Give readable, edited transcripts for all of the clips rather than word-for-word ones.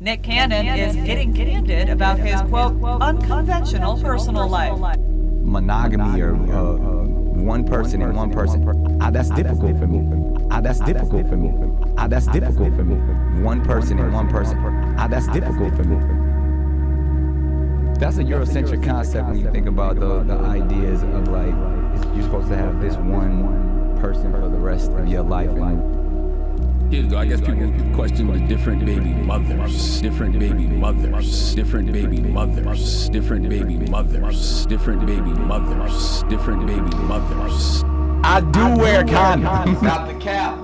Nick Cannon is getting candid about his, quote, unconventional personal life. Monogamy or one person and one person. That's difficult for me. That's difficult for me. That's difficult for me. One person and one person. That's difficult for me. That's a Eurocentric concept when you think about the ideas of like, you're supposed to have this one person for the rest of your life. Here you go. I guess people question the different baby mothers, different baby mothers, different baby mothers, different baby mothers, different baby mothers, different baby mothers. I do wear condoms. Stop the cap.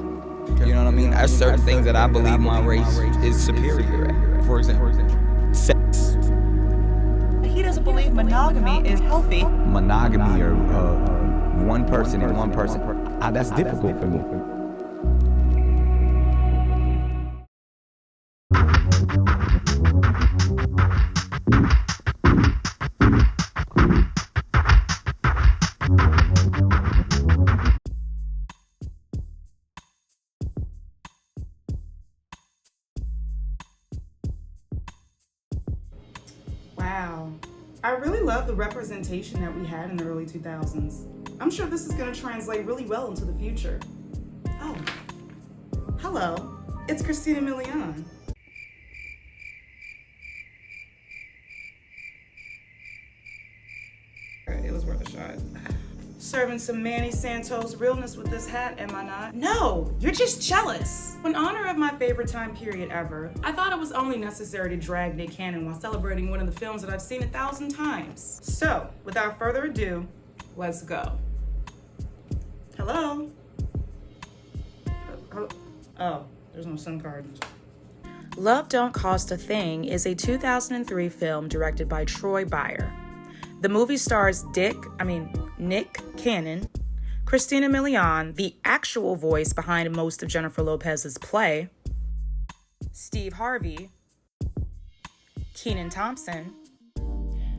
You know what I mean? There's certain things that I believe my race is superior at. For example, sex. He doesn't believe monogamy is healthy. Monogamy or one person and one person. That's difficult for me. Wow. I really love the representation that we had in the early 2000s. I'm sure this is going to translate really well into the future. Oh, hello. It's Christina Milian. It was worth a shot. Serving some Manny Santos realness with this hat, am I not? No, you're just jealous. In honor of my favorite time period ever, I thought it was only necessary to drag Nick Cannon while celebrating one of the films that I've seen 1,000 times. So, without further ado, let's go. Hello? Oh, there's no SIM card. Love Don't Cost a Thing is a 2003 film directed by Troy Beyer. The movie stars Nick Cannon, Christina Milian, the actual voice behind most of Jennifer Lopez's play, Steve Harvey, Kenan Thompson,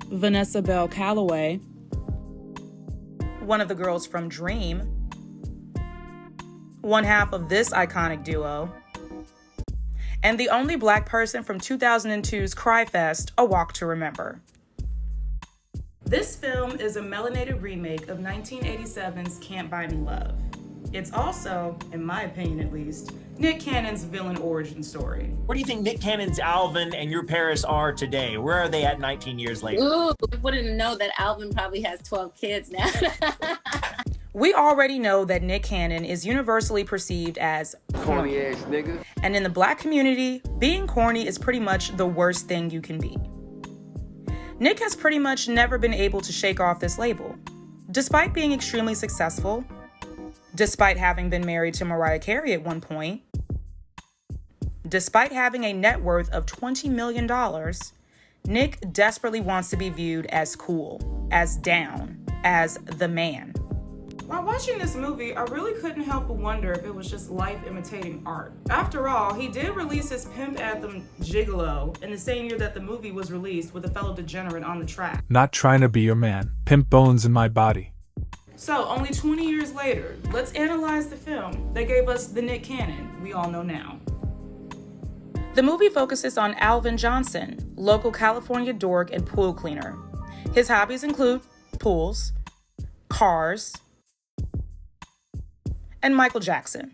Vanessa Bell Calloway, one of the girls from Dream, one half of this iconic duo, and the only Black person from 2002's Cry Fest, A Walk to Remember. This film is a melanated remake of 1987's Can't Buy Me Love. It's also, in my opinion at least, Nick Cannon's villain origin story. Where do you think Nick Cannon's Alvin and your Paris are today? Where are they at 19 years later? Ooh, I wouldn't know that Alvin probably has 12 kids now. We already know that Nick Cannon is universally perceived as corny ass nigga. And in the Black community, being corny is pretty much the worst thing you can be. Nick has pretty much never been able to shake off this label. Despite being extremely successful, despite having been married to Mariah Carey at one point, despite having a net worth of $20 million, Nick desperately wants to be viewed as cool, as down, as the man. While watching this movie, I really couldn't help but wonder if it was just life imitating art. After all, he did release his pimp anthem, Gigolo, in the same year that the movie was released with a fellow degenerate on the track. Not trying to be your man. Pimp bones in my body. So, only 20 years later, let's analyze the film that gave us the Nick Cannon we all know now. The movie focuses on Alvin Johnson, local California dork and pool cleaner. His hobbies include pools, cars, and Michael Jackson.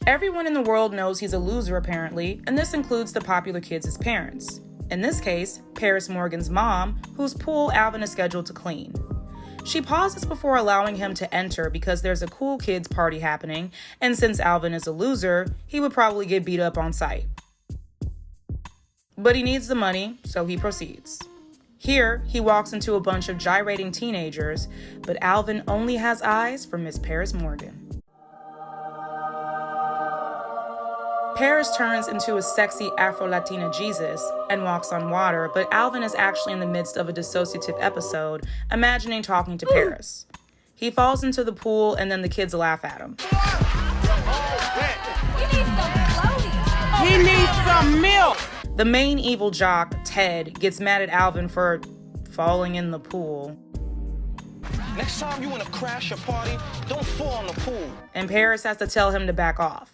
Everyone in the world knows he's a loser apparently, and this includes the popular kids' parents. In this case, Paris Morgan's mom, whose pool Alvin is scheduled to clean. She pauses before allowing him to enter because there's a cool kids party happening, and since Alvin is a loser, he would probably get beat up on sight. But he needs the money, so he proceeds. Here, he walks into a bunch of gyrating teenagers, but Alvin only has eyes for Miss Paris Morgan. Paris turns into a sexy Afro-Latina Jesus and walks on water, but Alvin is actually in the midst of a dissociative episode, imagining talking to Paris. He falls into the pool and then the kids laugh at him. He needs some milk. The main evil jock, Ted, gets mad at Alvin for falling in the pool. Next time you want to crash a party, don't fall in the pool. And Paris has to tell him to back off.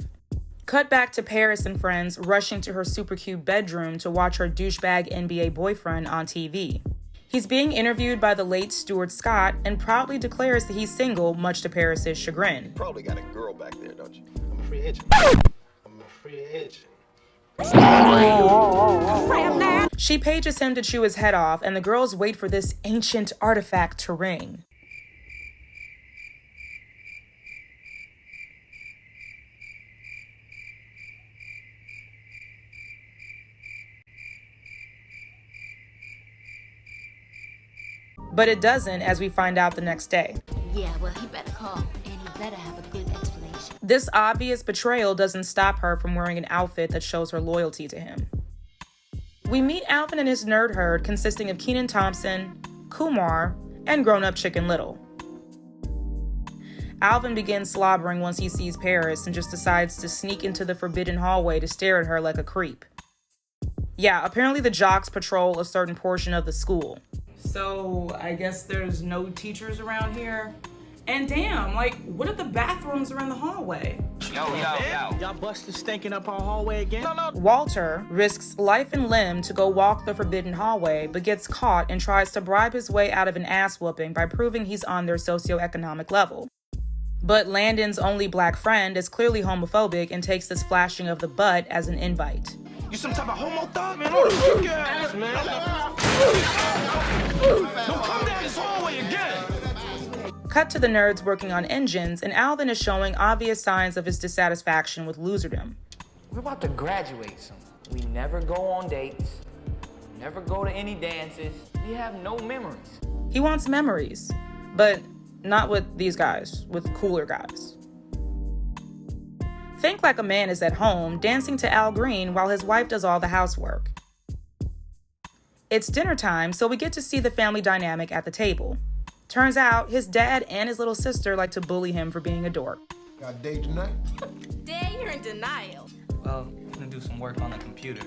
Cut back to Paris and friends rushing to her super cute bedroom to watch her douchebag NBA boyfriend on TV. He's being interviewed by the late Stuart Scott and proudly declares that he's single, much to Paris's chagrin. Probably got a girl back there, don't you? I'm a free agent. I'm a free agent. She pages him to chew his head off, and the girls wait for this ancient artifact to ring. But it doesn't, as we find out the next day. Yeah, well, he better call, and he better have a good explanation. This obvious betrayal doesn't stop her from wearing an outfit that shows her loyalty to him. We meet Alvin and his nerd herd consisting of Kenan Thompson, Kumar, and grown-up Chicken Little. Alvin begins slobbering once he sees Paris and just decides to sneak into the forbidden hallway to stare at her like a creep. Yeah, apparently the jocks patrol a certain portion of the school. So I guess there's no teachers around here. And damn, like, what are the bathrooms around the hallway? Yo. Y'all busted stinking up our hallway again? No. Walter risks life and limb to go walk the forbidden hallway, but gets caught and tries to bribe his way out of an ass whooping by proving he's on their socioeconomic level. But Landon's only black friend is clearly homophobic and takes this flashing of the butt as an invite. You some type of homo thought, man? What the fuck ass, man? Don't come down this hallway again. Cut to the nerds working on engines, and Alvin is showing obvious signs of his dissatisfaction with loserdom. We're about to graduate soon. We never go on dates, never go to any dances. We have no memories. He wants memories, but not with these guys, with cooler guys. Think Like a Man is at home, dancing to Al Green while his wife does all the housework. It's dinner time, so we get to see the family dynamic at the table. Turns out, his dad and his little sister like to bully him for being a dork. Got a date tonight? Dad, you're in denial. Well, I'm gonna do some work on the computer.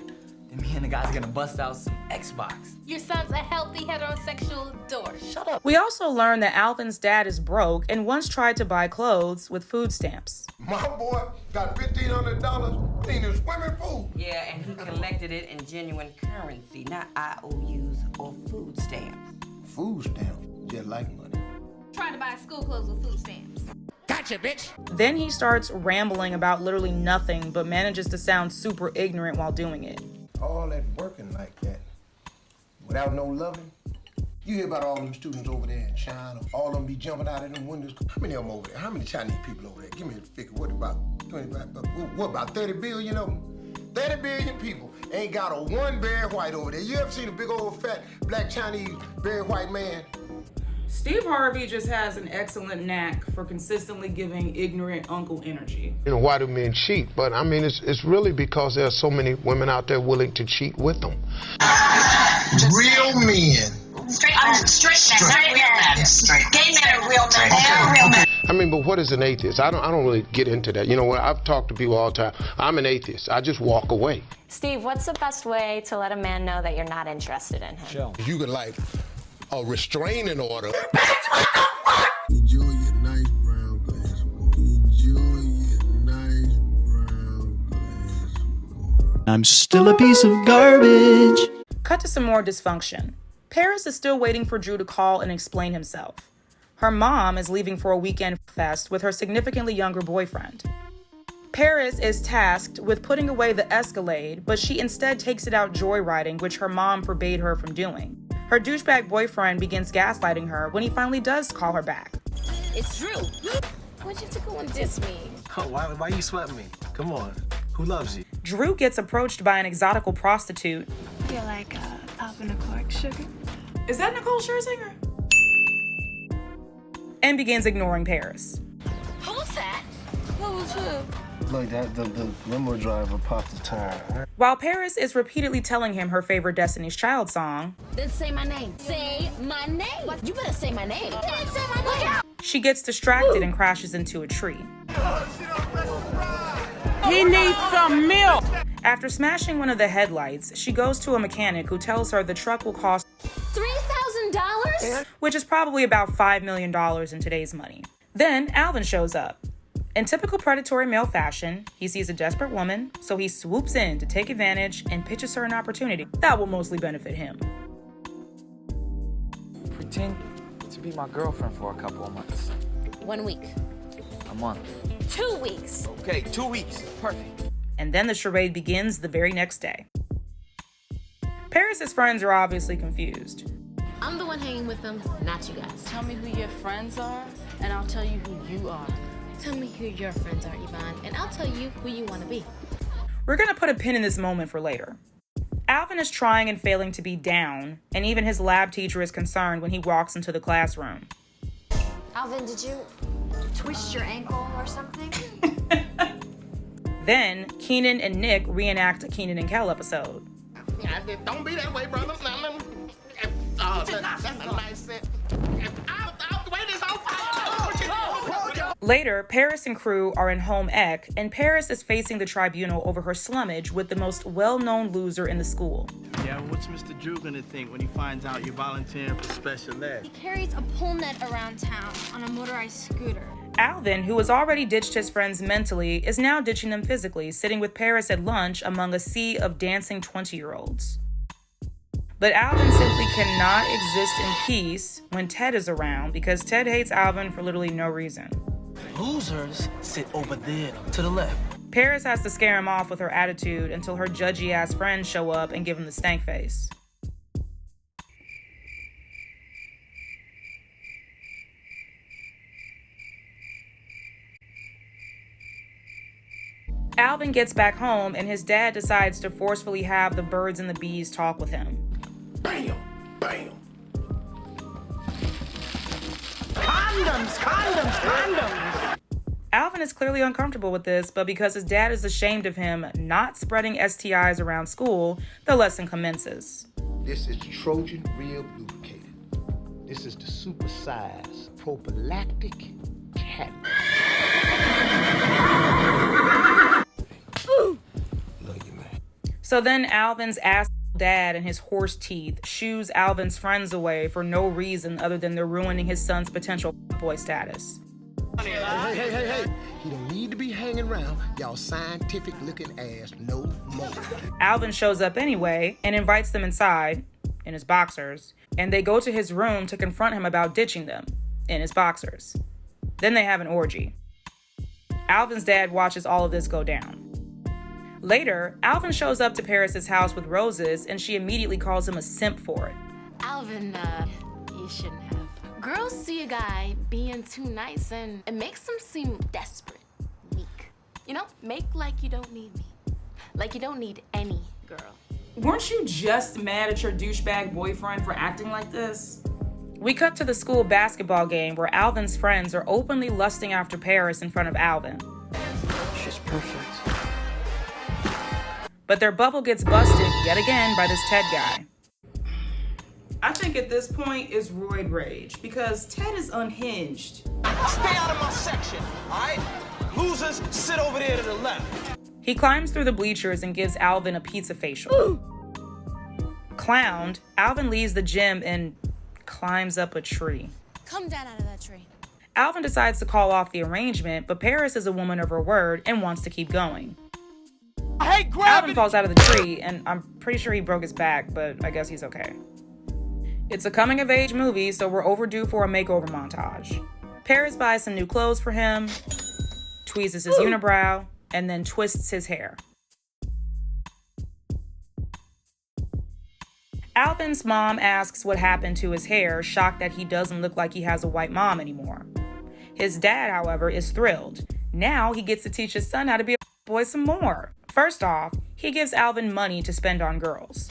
Then me and the guys are gonna bust out some Xbox. Your son's a healthy heterosexual dork. Shut up. We also learn that Alvin's dad is broke and once tried to buy clothes with food stamps. My boy got $1,500 cleaning swimming pool. Yeah, and he collected it in genuine currency, not IOUs or food stamps. Food stamps? Just like money. Trying to buy school clothes with food stamps. Gotcha, bitch. Then he starts rambling about literally nothing, but manages to sound super ignorant while doing it. All that working like that, without no loving. You hear about all them students over there in China, all of them be jumping out of them windows. How many of them over there? How many Chinese people over there? Give me a figure. What about 25? What about 30 billion of them? 30 billion people ain't got a one Barry White over there. You ever seen a big old fat black Chinese Barry White man? Steve Harvey just has an excellent knack for consistently giving ignorant uncle energy. You know, why do men cheat? But I mean, it's really because there are so many women out there willing to cheat with them. Real men. Straight men. Gay men are real men. They are real men. I mean, but what is an atheist? I don't really get into that. You know what? I've talked to people all the time. I'm an atheist. I just walk away. Steve, what's the best way to let a man know that you're not interested in him? Sure. You could like a restraining order. Enjoy your nice brown glass water. Enjoy your nice brown glass water. I'm still a piece of garbage. Cut to some more dysfunction. Paris is still waiting for Drew to call and explain himself. Her mom is leaving for a weekend fest with her significantly younger boyfriend. Paris is tasked with putting away the Escalade, but she instead takes it out joyriding, which her mom forbade her from doing. Her douchebag boyfriend begins gaslighting her when he finally does call her back. It's Drew. Why'd you have to go and diss me? Oh, why you sweating me? Come on. Who loves you? Drew gets approached by an exotical prostitute. You're like Alvin Clark, sugar. Is that Nicole Scherzinger? And begins ignoring Paris. Who's that? Who's who? Like that, the limo driver popped the tire. While Paris is repeatedly telling him her favorite Destiny's Child song, Then say my name. Say my name. You better say my name. Then say my name. she gets distracted and crashes into a tree. He needs some milk. After smashing one of the headlights, she goes to a mechanic who tells her the truck will cost $3,000? which is probably about $5 million in today's money. Then Alvin shows up. In typical predatory male fashion, he sees a desperate woman, so he swoops in to take advantage and pitches her an opportunity that will mostly benefit him. Pretend to be my girlfriend for a couple of months. 1 week. A month. 2 weeks. Okay, 2 weeks. Perfect. And then the charade begins the very next day. Paris's friends are obviously confused. I'm the one hanging with them, not you guys. Tell me who your friends are, and I'll tell you who you are. Tell me who your friends are, Yvonne, and I'll tell you who you want to be. We're gonna put a pin in this moment for later. Alvin is trying and failing to be down, and even his lab teacher is concerned when he walks into the classroom. Alvin, did you twist your ankle or something? Then, Keenan and Nick reenact a Keenan and Kel episode. Yeah, don't be that way, brother. That's a nice set. Later, Paris and crew are in home ec, and Paris is facing the tribunal over her slummage with the most well-known loser in the school. Yeah, what's Mr. Drew gonna think when he finds out you're volunteering for special ed? He carries a pull net around town on a motorized scooter. Alvin, who has already ditched his friends mentally, is now ditching them physically, sitting with Paris at lunch among a sea of dancing 20-year-olds. But Alvin simply cannot exist in peace when Ted is around because Ted hates Alvin for literally no reason. Losers sit over there to the left. Paris has to scare him off with her attitude until her judgy-ass friends show up and give him the stank face. Alvin gets back home and his dad decides to forcefully have the birds and the bees talk with him. Bam, bam. Condoms! Alvin is clearly uncomfortable with this, but because his dad is ashamed of him not spreading STIs around school, the lesson commences. This is the Trojan Real Lubricated. This is the supersized prophylactic cat. Love you, man. So then Alvin's ass dad and his horse teeth shoos Alvin's friends away for no reason other than they're ruining his son's potential boy status. Hey. He don't need to be hanging around y'all scientific-looking ass no more. Alvin shows up anyway and invites them inside, in his boxers, and they go to his room to confront him about ditching them, in his boxers. Then they have an orgy. Alvin's dad watches all of this go down. Later, Alvin shows up to Paris's house with roses, and she immediately calls him a simp for it. Alvin, you shouldn't have. Girls see a guy being too nice and it makes them seem desperate, weak. You know, make like you don't need me. Like you don't need any girl. Weren't you just mad at your douchebag boyfriend for acting like this? We cut to the school basketball game where Alvin's friends are openly lusting after Paris in front of Alvin. She's perfect. But their bubble gets busted yet again by this Ted guy. I think at this point is roid rage because Ted is unhinged. Stay out of my section, all right? Losers, sit over there to the left. He climbs through the bleachers and gives Alvin a pizza facial. Clowned, Alvin leaves the gym and climbs up a tree. Come down out of that tree. Alvin decides to call off the arrangement, but Paris is a woman of her word and wants to keep going. Alvin falls out of the tree, and I'm pretty sure he broke his back, but I guess he's okay. It's a coming-of-age movie, so we're overdue for a makeover montage. Paris buys some new clothes for him, tweezes his unibrow, and then twists his hair. Alvin's mom asks what happened to his hair, shocked that he doesn't look like he has a white mom anymore. His dad, however, is thrilled. Now he gets to teach his son how to be a boy some more. First off, he gives Alvin money to spend on girls.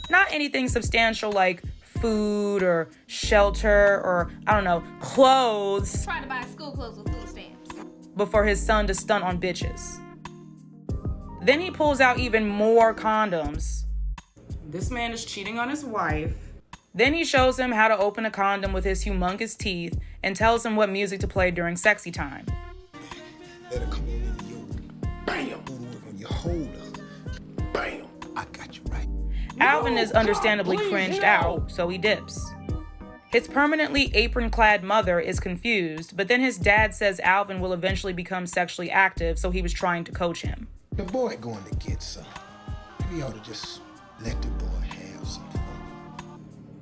Not anything substantial like food or shelter or, I don't know, clothes. Trying to buy school clothes with food stamps. But for his son to stunt on bitches. Then he pulls out even more condoms. This man is cheating on his wife. Then he shows him how to open a condom with his humongous teeth and tells him what music to play during sexy time. Let her come on into your bam, on your holder. Bam, I got you right. Alvin is understandably cringed out, so he dips. His permanently apron-clad mother is confused, but then his dad says Alvin will eventually become sexually active, so he was trying to coach him. The boy going to get some. We ought to just let the boy have some fun.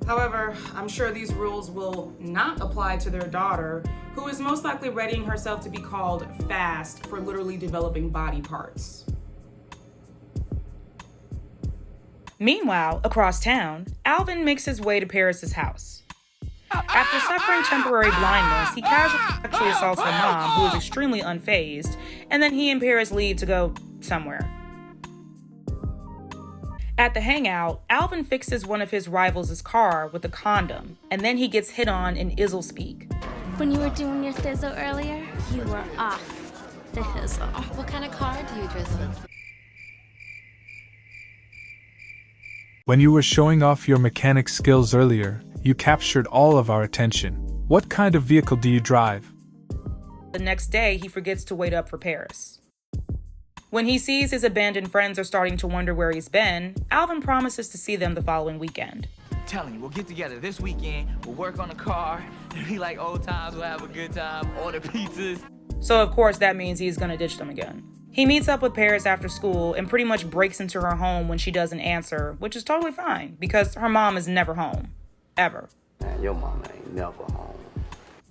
However, I'm sure these rules will not apply to their daughter, who is most likely readying herself to be called fast for literally developing body parts. Meanwhile, across town, Alvin makes his way to Paris's house. After suffering temporary blindness, he casually sexually assaults her mom, who is extremely unfazed, and then he and Paris leave to go somewhere. At the hangout, Alvin fixes one of his rivals' car with a condom, and then he gets hit on in Izzle speak. When you were doing your thizzle earlier, you were off the hizzle. What kind of car do you drizzle? When you were showing off your mechanic skills earlier, you captured all of our attention. What kind of vehicle do you drive? The next day, he forgets to wait up for Paris. When he sees his abandoned friends are starting to wonder where he's been, Alvin promises to see them the following weekend. I'm telling you, we'll get together this weekend, we'll work on the car, it'll be like old times, we'll have a good time, order pizzas. So of course that means he's gonna ditch them again. He meets up with Paris after school and pretty much breaks into her home when she doesn't answer, which is totally fine because her mom is never home. Ever. Man, your mama ain't never home.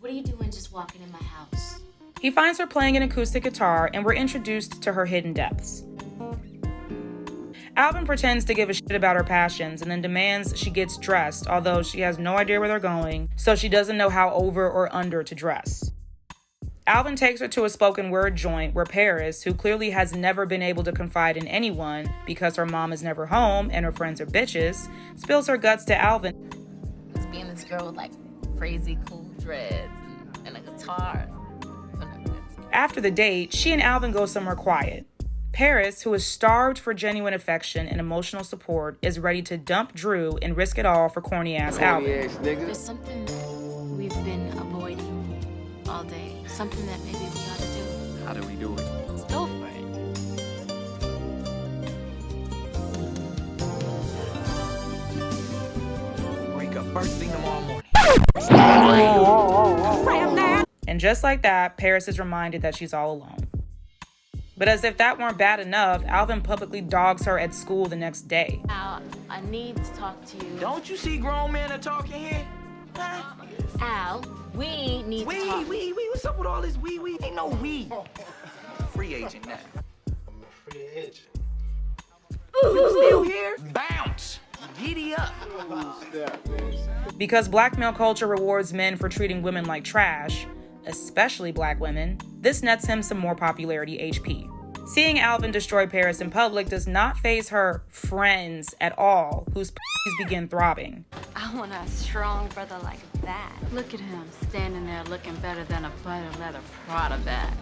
What are you doing just walking in my house? He finds her playing an acoustic guitar and we're introduced to her hidden depths. Alvin pretends to give a shit about her passions and then demands she gets dressed, although she has no idea where they're going, so she doesn't know how over or under to dress. Alvin takes her to a spoken word joint where Paris, who clearly has never been able to confide in anyone because her mom is never home and her friends are bitches, spills her guts to Alvin. It's being this girl with like crazy cool dreads and a guitar. After the date, she and Alvin go somewhere quiet. Paris, who is starved for genuine affection and emotional support, is ready to dump Drew and risk it all for corny-ass Alvin. There's something we've been avoiding all day. Something that maybe we ought to do. How do we do it? Let's go for it. Wake up first thing tomorrow morning. And just like that, Paris is reminded that she's all alone. But as if that weren't bad enough, Alvin publicly dogs her at school the next day. Al, I need to talk to you. Don't you see grown men are talking here? Al, we need to talk. We, what's up with all this we? Ain't no we. Free agent now. I'm a free agent. You still here? Bounce. Giddy up. Because black male culture rewards men for treating women like trash, especially black women, this nets him some more popularity HP. Seeing Alvin destroy Paris in public does not faze her friends at all, whose p***s begin throbbing. I want a strong brother like that. Look at him standing there looking better than a butter leather Prada bag.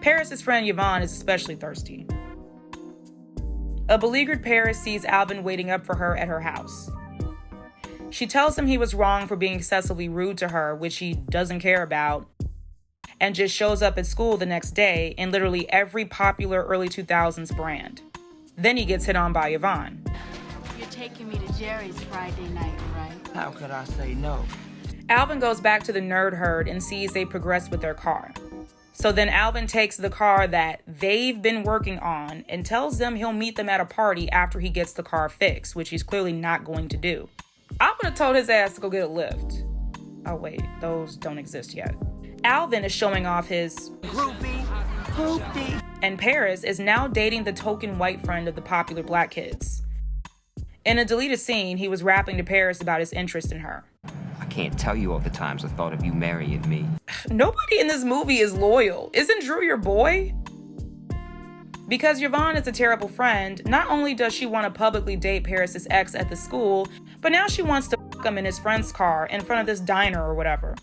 Paris's friend Yvonne is especially thirsty. A beleaguered Paris sees Alvin waiting up for her at her house. She tells him he was wrong for being excessively rude to her, which he doesn't care about, and just shows up at school the next day in literally every popular early 2000s brand. Then he gets hit on by Yvonne. You're taking me to Jerry's Friday night, right? How could I say no? Alvin goes back to the nerd herd and sees they progress with their car. So then Alvin takes the car that they've been working on and tells them he'll meet them at a party after he gets the car fixed, which he's clearly not going to do. I would have told his ass to go get a lift. Oh wait, those don't exist yet. Alvin is showing off his groupie. And Paris is now dating the token white friend of the popular black kids. In a deleted scene, he was rapping to Paris about his interest in her. I can't tell you all the times I thought of you marrying me. Nobody in this movie is loyal. Isn't Drew your boy? Because Yvonne is a terrible friend, not only does she want to publicly date Paris's ex at the school, but now she wants to fuck him in his friend's car in front of this diner or whatever.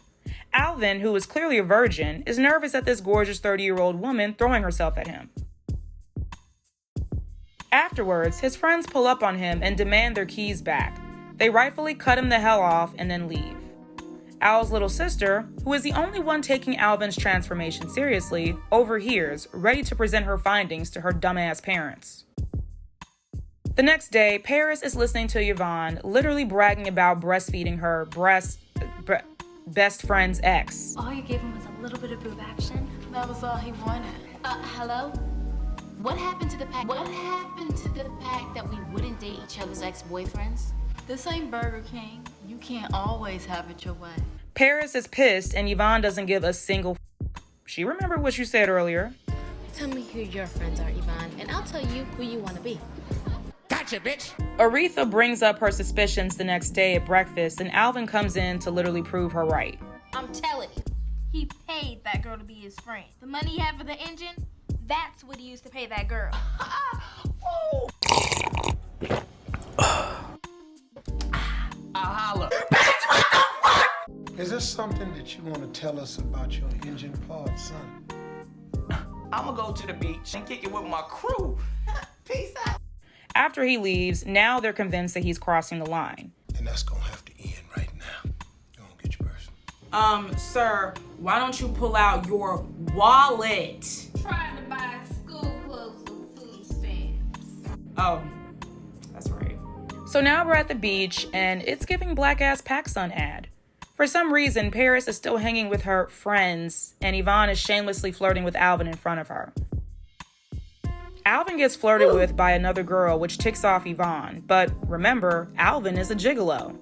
Alvin, who is clearly a virgin, is nervous at this gorgeous 30-year-old woman throwing herself at him. Afterwards, his friends pull up on him and demand their keys back. They rightfully cut him the hell off and then leave. Al's little sister, who is the only one taking Alvin's transformation seriously, overhears, ready to present her findings to her dumbass parents. The next day, Paris is listening to Yvonne literally bragging about breastfeeding her best friend's ex. All you gave him was a little bit of boob action. That was all he wanted. Hello? What happened to the pact? What happened to the pact that we wouldn't date each other's ex-boyfriends? This ain't Burger King. You can't always have it your way. Paris is pissed and Yvonne doesn't give a single She remembered what you said earlier. Tell me who your friends are, Yvonne, and I'll tell you who you want to be. Gotcha, bitch! Aretha brings up her suspicions the next day at breakfast, and Alvin comes in to literally prove her right. I'm telling you, he paid that girl to be his friend. The money he had for the engine, that's what he used to pay that girl. I'll holler. Is there something that you want to tell us about your engine parts, son? I'm gonna go to the beach and kick it with my crew. Peace out. After he leaves, now they're convinced that he's crossing the line. And that's gonna have to end right now. Go on, get your purse. Sir, why don't you pull out your wallet? Trying to buy school clothes with food stamps. Oh, that's right. So now we're at the beach, and it's giving black-ass PacSun ad. For some reason, Paris is still hanging with her friends, and Yvonne is shamelessly flirting with Alvin in front of her. Alvin gets flirted with by another girl, which ticks off Yvonne, but remember, Alvin is a gigolo.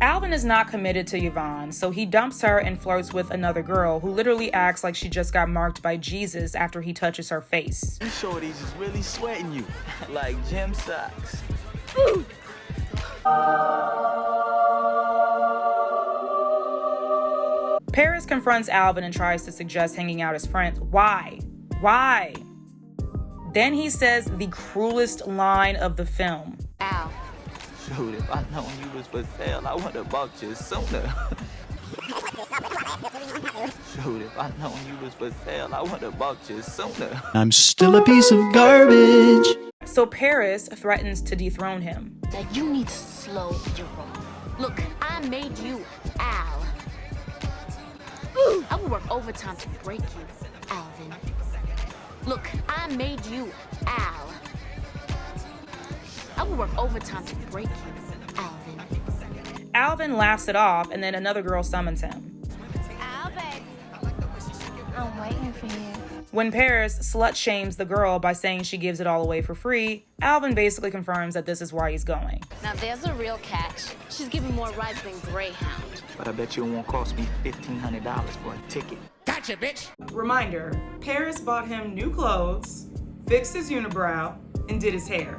Alvin is not committed to Yvonne, so he dumps her and flirts with another girl who literally acts like she just got marked by Jesus after he touches her face. You shorties is really sweating you, like gym socks. Paris confronts Alvin and tries to suggest hanging out as friends. Why? Why? Then he says the cruelest line of the film. Al. Shoot, if I known you was for sale, I would have bought you sooner. Shoot, if I known you was for sale, I would have bought you sooner. I'm still a piece of garbage. So Paris threatens to dethrone him. Now you need to slow your roll. Look, I made you Al. I will work overtime to break you, Alvin. Look, I made you Al. I will work overtime to break you, Alvin. Alvin laughs it off, and then another girl summons him. Al, baby. I'm waiting for you. When Paris slut-shames the girl by saying she gives it all away for free, Alvin basically confirms that this is why he's going. Now there's a real catch. She's giving more rides than Greyhound. But I bet you it won't cost me $1,500 for a ticket. Gotcha, bitch! Reminder, Paris bought him new clothes, fixed his unibrow, and did his hair.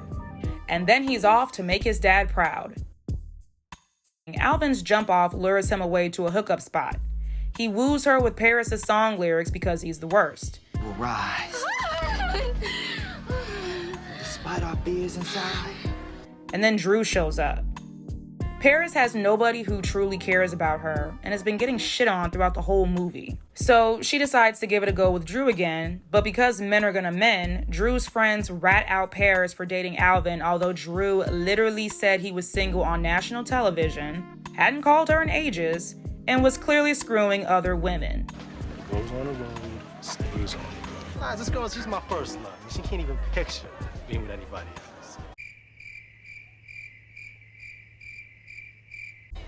And then he's off to make his dad proud. Alvin's jump-off lures him away to a hookup spot. He woos her with Paris' song lyrics because he's the worst. We'll rise. Despite our fears inside. And then Drew shows up. Paris has nobody who truly cares about her and has been getting shit on throughout the whole movie. So she decides to give it a go with Drew again, but because men are gonna men, Drew's friends rat out Paris for dating Alvin, although Drew literally said he was single on national television, hadn't called her in ages, and was clearly screwing other women. Goes on the road, stays on the road. Nah, this girl, she's my first love. She can't even picture being with anybody else.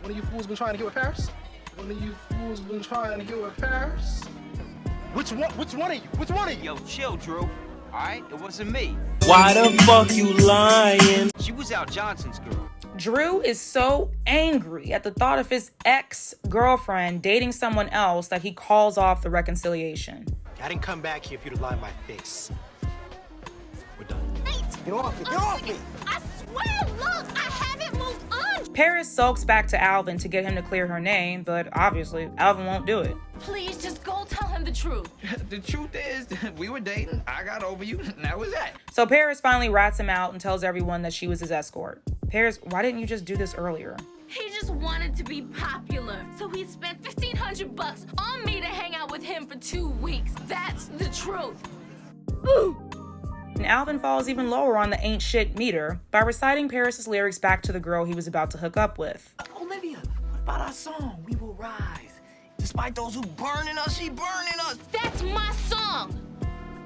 One of you fools been trying to get with Paris? One of you fools been trying to get with Paris? Which one of you? Which one of you? Yo, chill, Drew. All right? It wasn't me. Why the fuck you lying? She was Al Johnson's girl. Drew is so angry at the thought of his ex-girlfriend dating someone else that he calls off the reconciliation. I didn't come back here for you to lie in my face. We're done. Get off me! Get off me! I swear, look, I haven't moved on! Paris sulks back to Alvin to get him to clear her name, but obviously, Alvin won't do it. Please just go tell him the truth. The truth is, we were dating, I got over you, and that was that. So Paris finally rats him out and tells everyone that she was his escort. Paris, why didn't you just do this earlier? He just wanted to be popular, so he spent $1,500 on me to hang out with him for 2 weeks. That's the truth. Ooh. And Alvin falls even lower on the ain't shit meter by reciting Paris' lyrics back to the girl he was about to hook up with. Olivia, what about our song, We Will Rise? Despite those who burning us, she burning us. That's my song.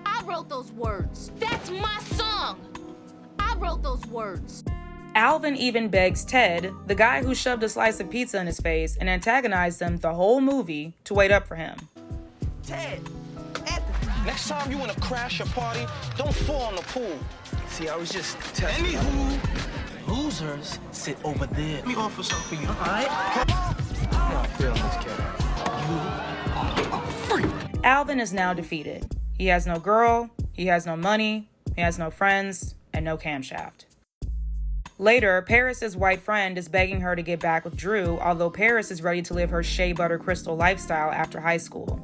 I wrote those words. That's my song. I wrote those words. Alvin even begs Ted, the guy who shoved a slice of pizza in his face and antagonized him the whole movie, to wait up for him. Ted, next time you want to crash a party, don't fall in the pool. See, I was just testing. Anywho, losers sit over there. Let me offer something for you. All right? I'm not feeling this kid. Alvin is now defeated. He has no girl, he has no money, he has no friends, and no camshaft. Later, Paris's white friend is begging her to get back with Drew, although Paris is ready to live her shea butter crystal lifestyle after high school.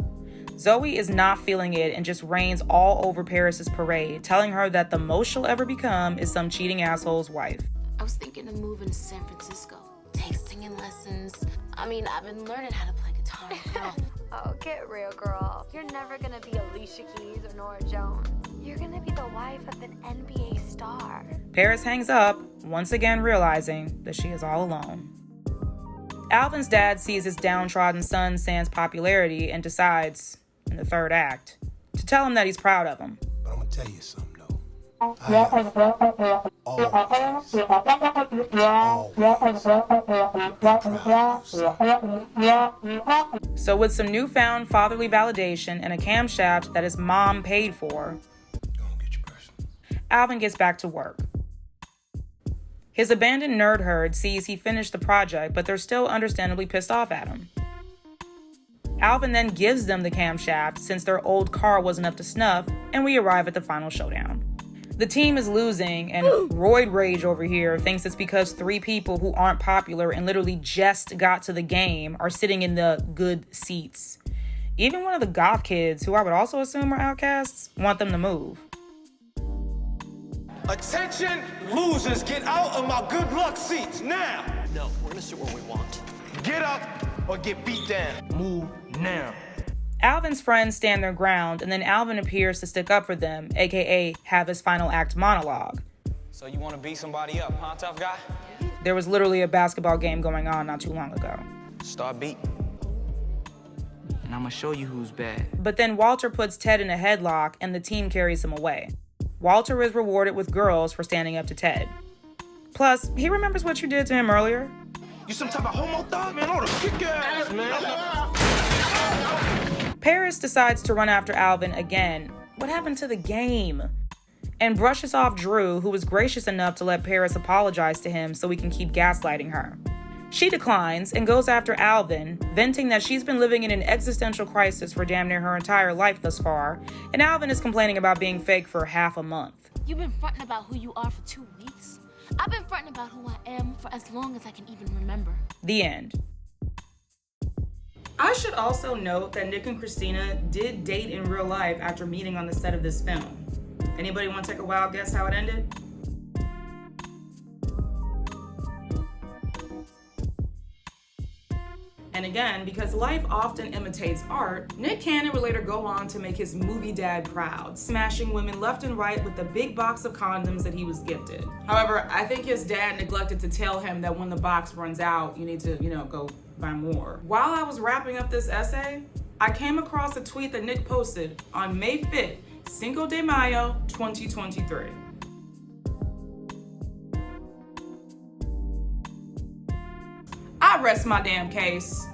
Zoe is not feeling it and just rains all over Paris's parade, telling her that the most she'll ever become is some cheating asshole's wife. I was thinking of moving to San Francisco, take singing lessons. I mean, I've been learning how to play guitar. Oh, get real, girl. You're never gonna be Alicia Keys or Nora Jones. You're gonna be the wife of an NBA star. Paris hangs up, once again realizing that she is all alone. Alvin's dad sees his downtrodden son Sam's popularity and decides, in the third act, to tell him that he's proud of him. But I'm gonna tell you something, though. I have always So with some newfound fatherly validation and a camshaft that his mom paid for, Alvin gets back to work. His abandoned nerd herd sees he finished the project, but they're still understandably pissed off at him. Alvin then gives them the camshaft since their old car wasn't up to snuff, and we arrive at the final showdown. The team is losing, and Roid Rage over here thinks it's because 3 people who aren't popular and literally just got to the game are sitting in the good seats. Even one of the goth kids, who I would also assume are outcasts, want them to move. Attention, losers, get out of my good luck seats now. No, we're gonna sit where we want. Get up or get beat down. Move now. Alvin's friends stand their ground, and then Alvin appears to stick up for them, aka have his final act monologue. So you want to beat somebody up, huh, tough guy? There was literally a basketball game going on not too long ago. Start beating. And I'm gonna show you who's bad. But then Walter puts Ted in a headlock, and the team carries him away. Walter is rewarded with girls for standing up to Ted. Plus, he remembers what you did to him earlier. You some type of homo thug, man? Hold on, kick your ass, man. Paris decides to run after Alvin again. What happened to the game? And brushes off Drew, who was gracious enough to let Paris apologize to him so he can keep gaslighting her. She declines and goes after Alvin, venting that she's been living in an existential crisis for damn near her entire life thus far, and Alvin is complaining about being fake for half a month. You've been fronting about who you are for 2 weeks. I've been fronting about who I am for as long as I can even remember. The end. I should also note that Nick and Christina did date in real life after meeting on the set of this film. Anybody want to take a wild guess how it ended? And again, because life often imitates art, Nick Cannon would later go on to make his movie dad proud, smashing women left and right with the big box of condoms that he was gifted. However, I think his dad neglected to tell him that when the box runs out, you need to, go buy more. While I was wrapping up this essay, I came across a tweet that Nick posted on May 5th, Cinco de Mayo, 2023. I rest my damn case.